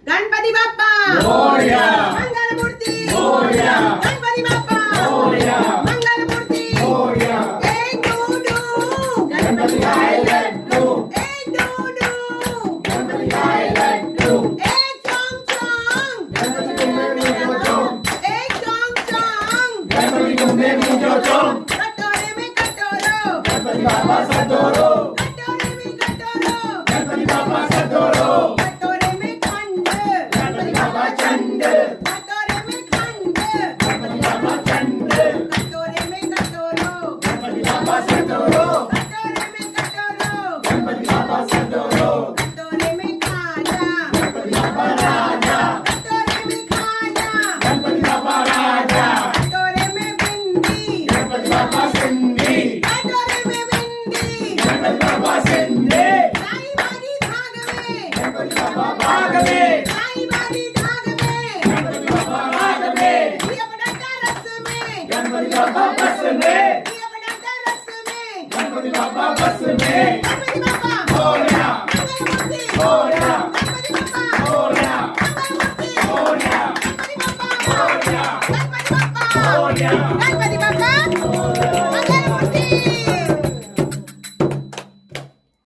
गणपती बाप्पा मोरया. मंगलमूर्ती मोरया. गणपती बाप्पा मोरया. मंगलमूर्ती मोरया. एक डू गणपती काय लड्डू. एक डू गणपती काय लड्डू. एक चोंग गणपती तुम्हे मुझो चोम. एक चोंग गणपती तुम्हे मुझो चोम. कटोरे में कटोरो गणपती बाबा सदोरो. कटोरे में कटोरो गणपती बाबा सदोरो. कटोरे में खंड गणपती बाबा चंड. कटोरे में खंड गणपती बाबा चंड. कटोरे में कटोरो गणपती बाबा सदोरो. कटोरे में कटोरो गणपती बाबा सदोरो. कटोरे में खाजा गणपती बाबा राजा. कटोरे में खाजा गणपती बाबा राजा. कटोरे में बिंदी गणपती बाबा सिंधी. कटोरे में बिंदी गणपती बाबा सिंधी. साई बाजी धाग में गणपती बाबा बाग में. साई बाजी धाग में गणपती बाबा बाग में. दिया बटाटा रस में गणपती बाबा बस में. दिया बटाटा रस में गणपती बाबा बस में. गणपती बाप्पा मोरया. मंगलमूर्ती मोरया. गणपती बाप्पा मोरया. मंगलमूर्ती मोरया. गणपती बाप्पा मोरया. गणपती बाप्पा मोरया. गणपती बाप्पा